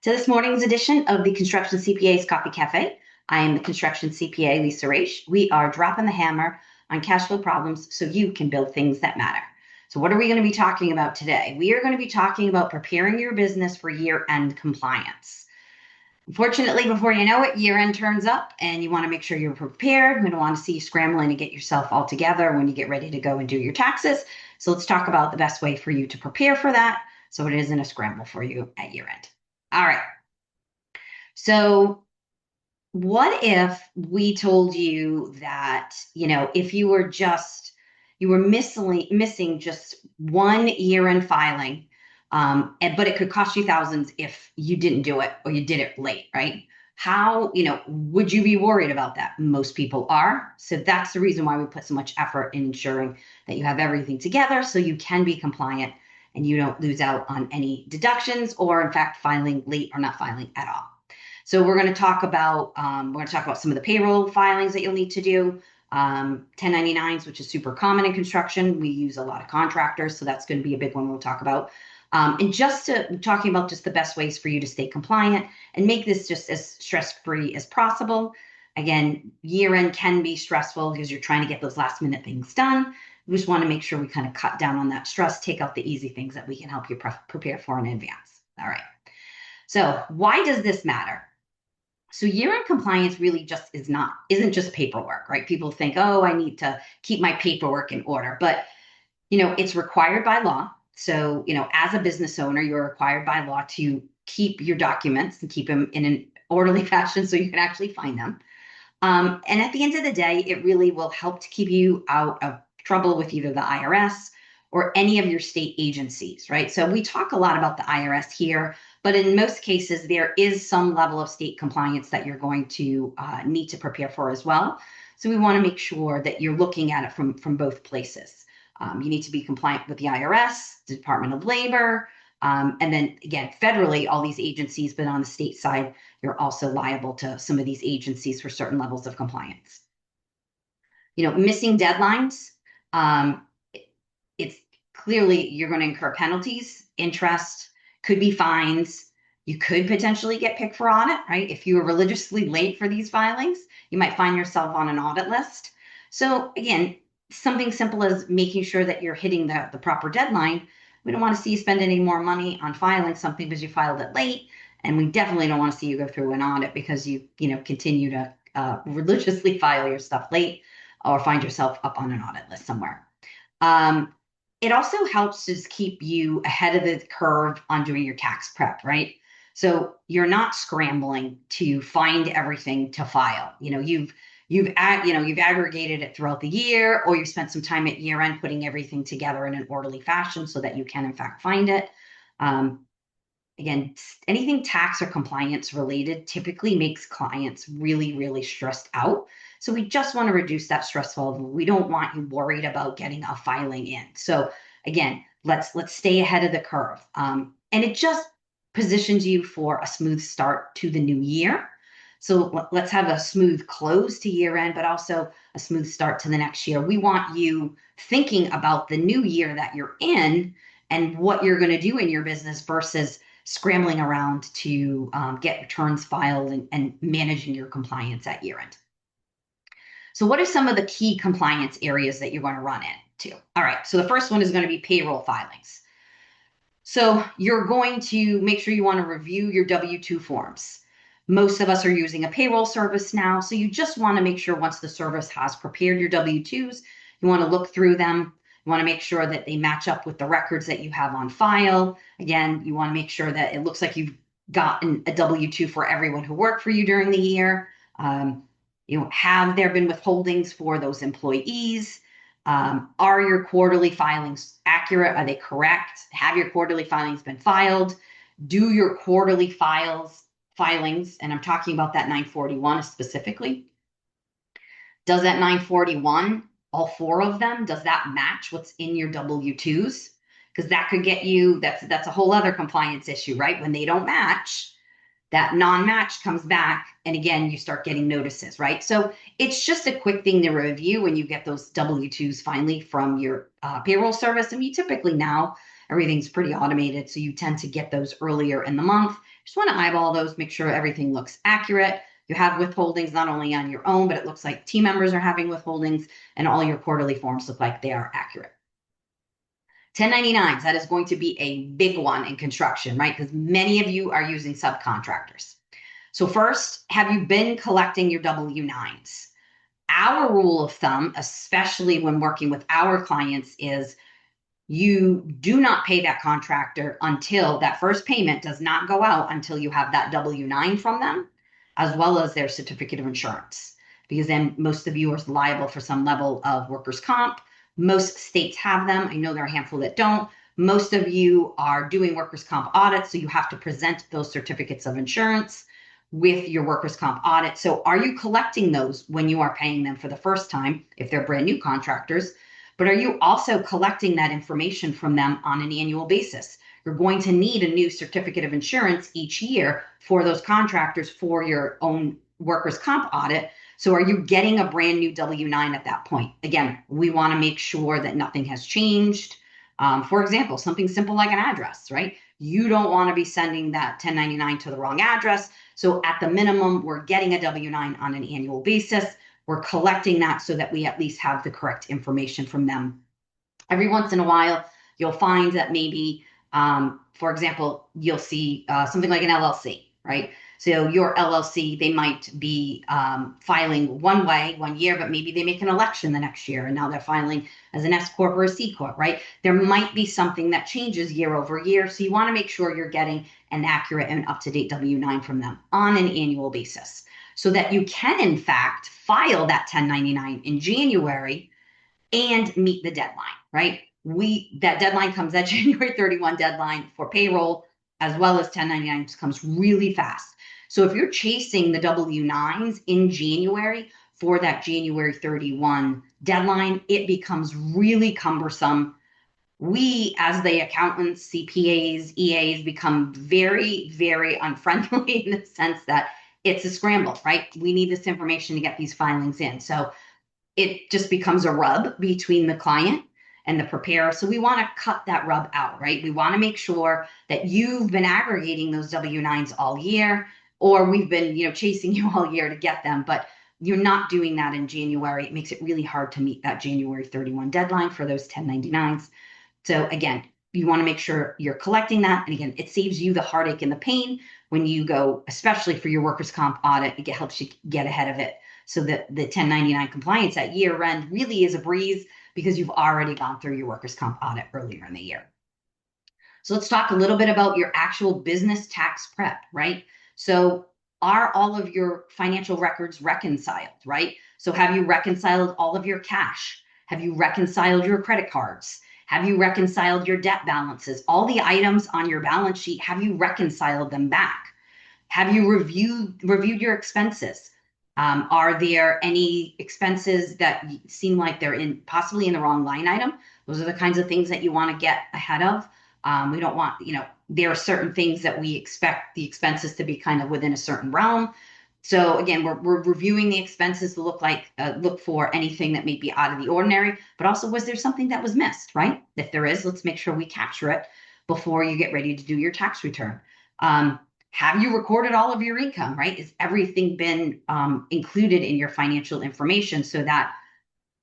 to this morning's edition of the Construction CPA's Coffee Cafe. I am the Construction CPA, Lisa Raish. We are dropping the hammer on cash flow problems so you can build things that matter. So what are we going to be talking about today? We are going to be talking about preparing your business for year-end compliance. Unfortunately, before you know it, year-end turns up and you want to make sure you're prepared. We don't want to see you scrambling to get yourself all together when you get ready to go and do your taxes. So let's talk about the best way for you to prepare for that so it isn't a scramble for you at year-end. All right. So what if we told you that, if you were missing just one year-end filing, but it could cost you thousands if you didn't do it or you did it late, right? How, would you be worried about that? Most people are. So that's the reason why we put so much effort in ensuring that you have everything together so you can be compliant and you don't lose out on any deductions or, in fact, filing late or not filing at all. So we're going to talk about some of the payroll filings that you'll need to do, 1099s, which is super common in construction. We use a lot of contractors, so that's going to be a big one we'll talk about. And talking about just the best ways for you to stay compliant and make this just as stress-free as possible. Again, year-end can be stressful because you're trying to get those last-minute things done. We just want to make sure we kind of cut down on that stress, take out the easy things that we can help you prepare for in advance. All right. So why does this matter? So year-end compliance really just isn't just paperwork, right? People think, oh, I need to keep my paperwork in order, but it's required by law. So, as a business owner, you're required by law to keep your documents and keep them in an orderly fashion so you can actually find them. And at the end of the day, it really will help to keep you out of trouble with either the IRS or any of your state agencies, right? So we talk a lot about the IRS here, but in most cases, there is some level of state compliance that you're going to need to prepare for as well. So we want to make sure that you're looking at it from both places. You need to be compliant with the IRS, the Department of Labor, and then again, federally, all these agencies, but on the state side, you're also liable to some of these agencies for certain levels of compliance. Missing deadlines, it's clearly you're going to incur penalties, interest, could be fines. You could potentially get picked for audit, right? If you were religiously late for these filings, you might find yourself on an audit list. So again, something simple as making sure that you're hitting the proper deadline. We don't want to see you spend any more money on filing something because you filed it late. And we definitely don't want to see you go through an audit because you continue to religiously file your stuff late or find yourself up on an audit list somewhere. It also helps to keep you ahead of the curve on doing your tax prep, right? So you're not scrambling to find everything to file. You've aggregated it throughout the year, or you've spent some time at year end putting everything together in an orderly fashion so that you can in fact find it. Again, anything tax or compliance related typically makes clients really, really stressed out. So we just want to reduce that stress level. We don't want you worried about getting a filing in. So again, let's stay ahead of the curve. And it just positions you for a smooth start to the new year. So let's have a smooth close to year end, but also a smooth start to the next year. We want you thinking about the new year that you're in and what you're going to do in your business versus scrambling around to get returns filed and managing your compliance at year end. So what are some of the key compliance areas that you're going to run into? All right, so the first one is going to be payroll filings. So you're going to make sure you want to review your W-2 forms. Most of us are using a payroll service now, so you just want to make sure once the service has prepared your W-2s, you want to look through them. You want to make sure that they match up with the records that you have on file. Again, you want to make sure that it looks like you've gotten a W-2 for everyone who worked for you during the year. Have there been withholdings for those employees? Are your quarterly filings accurate? Are they correct? Have your quarterly filings been filed? Do your quarterly filings, and I'm talking about that 941 specifically. Does that 941, all four of them, does that match what's in your W-2s? Because that could get you, that's a whole other compliance issue, right? When they don't match, that non-match comes back, and again, you start getting notices, right? So it's just a quick thing to review when you get those W-2s finally from your payroll service. And you typically now Everything's pretty automated, so you tend to get those earlier in the month. Just want to eyeball those, make sure everything looks accurate. You have withholdings not only on your own, but it looks like team members are having withholdings, and all your quarterly forms look like they are accurate. 1099s, that is going to be a big one in construction, right? Because many of you are using subcontractors. So first, have you been collecting your W-9s? Our rule of thumb, especially when working with our clients, is you do not pay that contractor until that first payment does not go out until you have that W-9 from them, as well as their certificate of insurance. Because then most of you are liable for some level of workers' comp. Most states have them. I know there are a handful that don't. Most of you are doing workers' comp audits, so you have to present those certificates of insurance with your workers' comp audit. So are you collecting those when you are paying them for the first time, if they're brand new contractors? But are you also collecting that information from them on an annual basis? You're going to need a new certificate of insurance each year for those contractors for your own workers' comp audit. So are you getting a brand new W-9 at that point? Again, we want to make sure that nothing has changed. For example, something simple like an address, right? You don't want to be sending that 1099 to the wrong address. So at the minimum, we're getting a W-9 on an annual basis. We're collecting that so that we at least have the correct information from them. Every once in a while, you'll find that maybe, for example, you'll see something like an LLC, right? So your LLC, they might be filing one way one year, but maybe they make an election the next year, and now they're filing as an S Corp or a C Corp, right? There might be something that changes year over year. So you want to make sure you're getting an accurate and up-to-date W-9 from them on an annual basis, so that you can, in fact, file that 1099 in January and meet the deadline, right? That deadline comes, that January 31 deadline for payroll, as well as 1099s, comes really fast. So if you're chasing the W-9s in January for that January 31 deadline, it becomes really cumbersome. We, as the accountants, CPAs, EAs, become very, very unfriendly in the sense that it's a scramble, right? We need this information to get these filings in. So it just becomes a rub between the client and the preparer. So we want to cut that rub out, right? We want to make sure that you've been aggregating those W-9s all year, or we've been, chasing you all year to get them, but you're not doing that in January. It makes it really hard to meet that January 31 deadline for those 1099s. So again, you want to make sure you're collecting that. And again, it saves you the heartache and the pain when you go, especially for your workers' comp audit. It helps you get ahead of it, so that the 1099 compliance at year end really is a breeze because you've already gone through your workers' comp audit earlier in the year. So let's talk a little bit about your actual business tax prep, right? So are all of your financial records reconciled, right? So have you reconciled all of your cash? Have you reconciled your credit cards? Have you reconciled your debt balances? All the items on your balance sheet, have you reconciled them back? Have you reviewed your expenses? Are there any expenses that seem like they're possibly in the wrong line item? Those are the kinds of things that you want to get ahead of. We don't want, there are certain things that we expect the expenses to be kind of within a certain realm. So again, we're reviewing the expenses to look for anything that may be out of the ordinary, but also, was there something that was missed, right? If there is, let's make sure we capture it before you get ready to do your tax return. Have you recorded all of your income, right? Has everything been included in your financial information, so that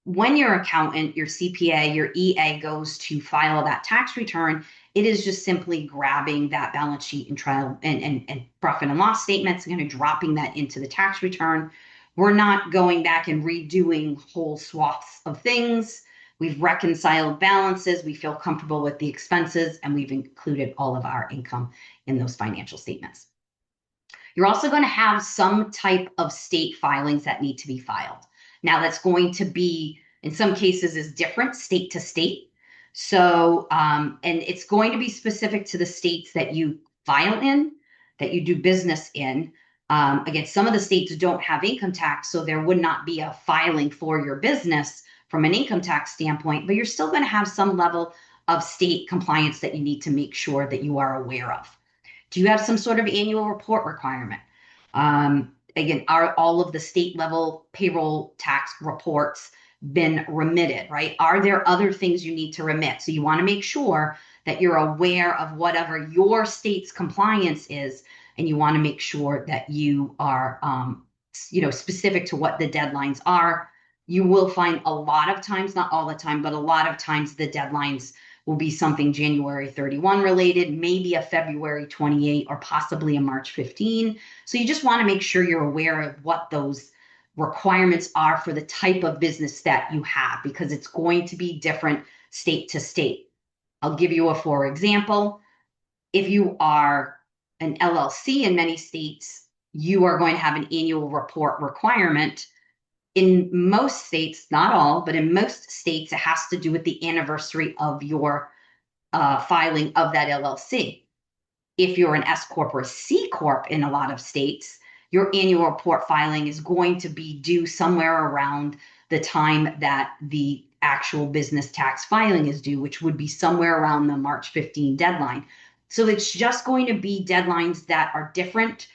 when your accountant, your CPA, your EA goes to file that tax return, it is just simply grabbing that balance sheet and trial and profit and loss statements and kind of dropping that into the tax return. We're not going back and redoing whole swaths of things. We've reconciled balances. We feel comfortable with the expenses, and we've included all of our income in those financial statements. You're also going to have some type of state filings that need to be filed. Now, that's going to be, in some cases, is different state to state. So, and it's going to be specific to the states that you file in, that you do business in. Again, some of the states don't have income tax, so there would not be a filing for your business from an income tax standpoint, but you're still going to have some level of state compliance that you need to make sure that you are aware of. Do you have some sort of annual report requirement? Again, are all of the state level payroll tax reports been remitted, right? Are there other things you need to remit? So you want to make sure that you're aware of whatever your state's compliance is, and you want to make sure that you are, specific to what the deadlines are. You will find a lot of times, not all the time, but a lot of times the deadlines will be something January 31 related, maybe a February 28 or possibly a March 15. So you just want to make sure you're aware of what those requirements are for the type of business that you have, because it's going to be different state to state. I'll give you a for example. If you are an LLC in many states, you are going to have an annual report requirement. In most states, not all, but in most states, it has to do with the anniversary of your filing of that LLC. If you're an S Corp or C Corp in a lot of states, your annual report filing is going to be due somewhere around the time that the actual business tax filing is due, which would be somewhere around the March 15 deadline. So it's just going to be deadlines that are different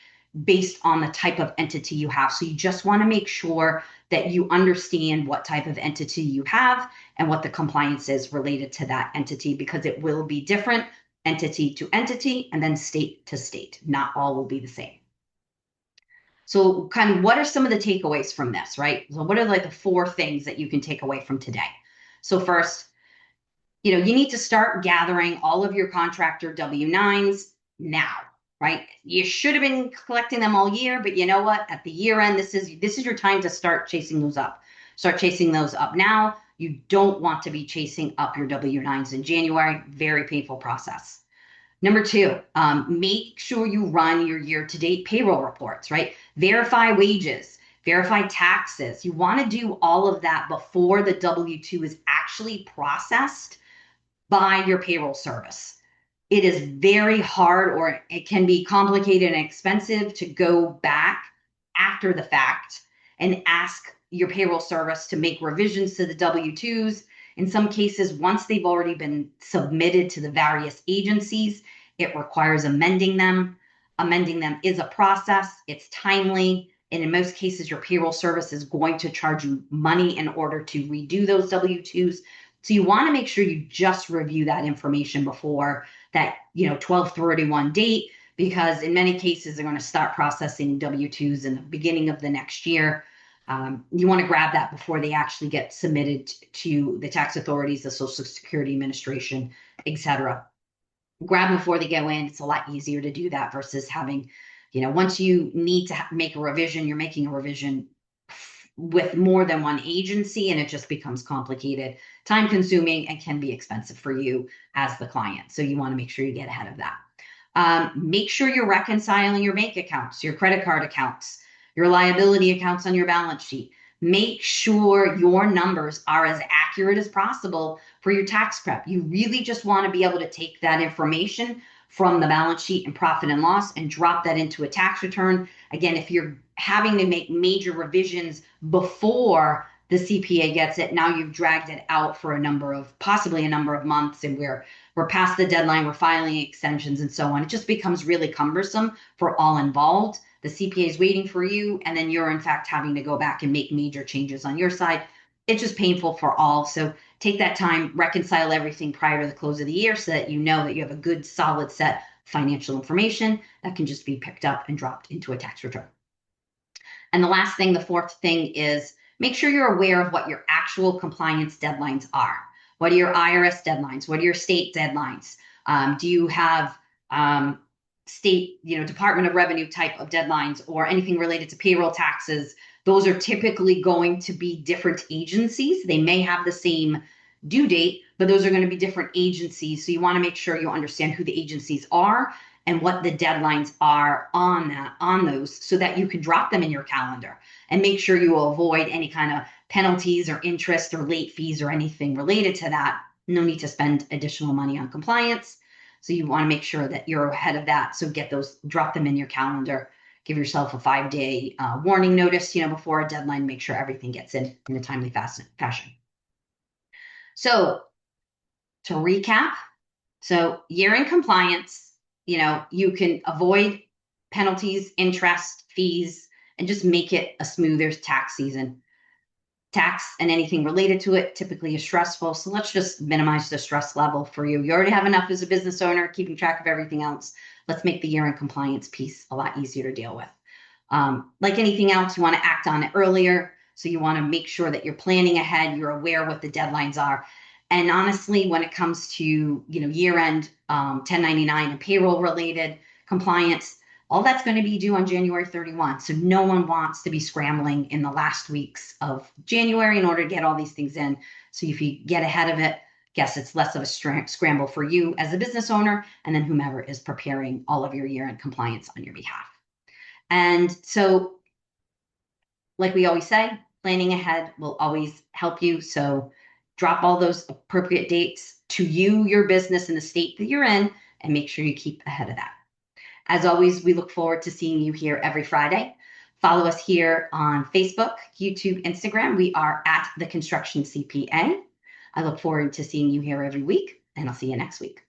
based on the type of entity you have. So you just want to make sure that you understand what type of entity you have and what the compliance is related to that entity, because it will be different entity to entity and then state to state. Not all will be the same. So kind of what are some of the takeaways from this, right? So what are like the 4 things that you can take away from today? So first, you need to start gathering all of your contractor W-9s now, right? You should have been collecting them all year, but you know what? At the year end, this is your time to start chasing those up. Start chasing those up now. You don't want to be chasing up your W-9s in January. Very painful process. Number 2, make sure you run your year-to-date payroll reports, right? Verify wages, verify taxes. You want to do all of that before the W-2 is actually processed by your payroll service. It is very hard, or it can be complicated and expensive to go back after the fact and ask your payroll service to make revisions to the W-2s. In some cases, once they've already been submitted to the various agencies, it requires amending them. Amending them is a process. It's timely. And in most cases, your payroll service is going to charge you money in order to redo those W-2s. So you want to make sure you just review that information before that 12/31 date, because in many cases, they're going to start processing W-2s in the beginning of the next year. You want to grab that before they actually get submitted to the tax authorities, the Social Security Administration, etc. Grab them before they go in. It's a lot easier to do that versus having, once you need to make a revision, you're making a revision with more than one agency, and it just becomes complicated, time consuming, and can be expensive for you as the client. So you want to make sure you get ahead of that. Make sure you're reconciling your bank accounts, your credit card accounts, your liability accounts on your balance sheet. Make sure your numbers are as accurate as possible for your tax prep. You really just want to be able to take that information from the balance sheet and profit and loss and drop that into a tax return. Again, if you're having to make major revisions before the CPA gets it, now you've dragged it out for possibly a number of months, and we're past the deadline, we're filing extensions and so on. It just becomes really cumbersome for all involved. The CPA is waiting for you, and then you're in fact having to go back and make major changes on your side. It's just painful for all. So take that time, reconcile everything prior to the close of the year so that you know that you have a good solid set of financial information that can just be picked up and dropped into a tax return. And the last thing, the 4th thing, is make sure you're aware of what your actual compliance deadlines are. What are your IRS deadlines? What are your state deadlines? Do you have state, Department of Revenue type of deadlines or anything related to payroll taxes? Those are typically going to be different agencies. They may have the same due date, but those are going to be different agencies. So you want to make sure you understand who the agencies are and what the deadlines are on those, so that you can drop them in your calendar and make sure you will avoid any kind of penalties or interest or late fees or anything related to that. No need to spend additional money on compliance. So you want to make sure that you're ahead of that. So drop them in your calendar. Give yourself a 5-day warning notice, before a deadline. Make sure everything gets in a timely fashion. So to recap, year-end compliance, you can avoid penalties, interest, fees, and just make it a smoother tax season. Tax and anything related to it typically is stressful. So let's just minimize the stress level for you. You already have enough as a business owner, keeping track of everything else. Let's make the year-end compliance piece a lot easier to deal with. Like anything else, you want to act on it earlier. So you want to make sure that you're planning ahead, you're aware what the deadlines are. And honestly, when it comes to year-end 1099 and payroll related compliance, all that's going to be due on January 31. So no one wants to be scrambling in the last weeks of January in order to get all these things in. So if you get ahead of it, guess it's less of a scramble for you as a business owner, and then whomever is preparing all of your year-end compliance on your behalf. And so, like we always say, planning ahead will always help you. So drop all those appropriate dates to you, your business, and the state that you're in, and make sure you keep ahead of that. As always, we look forward to seeing you here every Friday. Follow us here on Facebook, YouTube, Instagram. We are at the Construction CPA. I look forward to seeing you here every week, and I'll see you next week.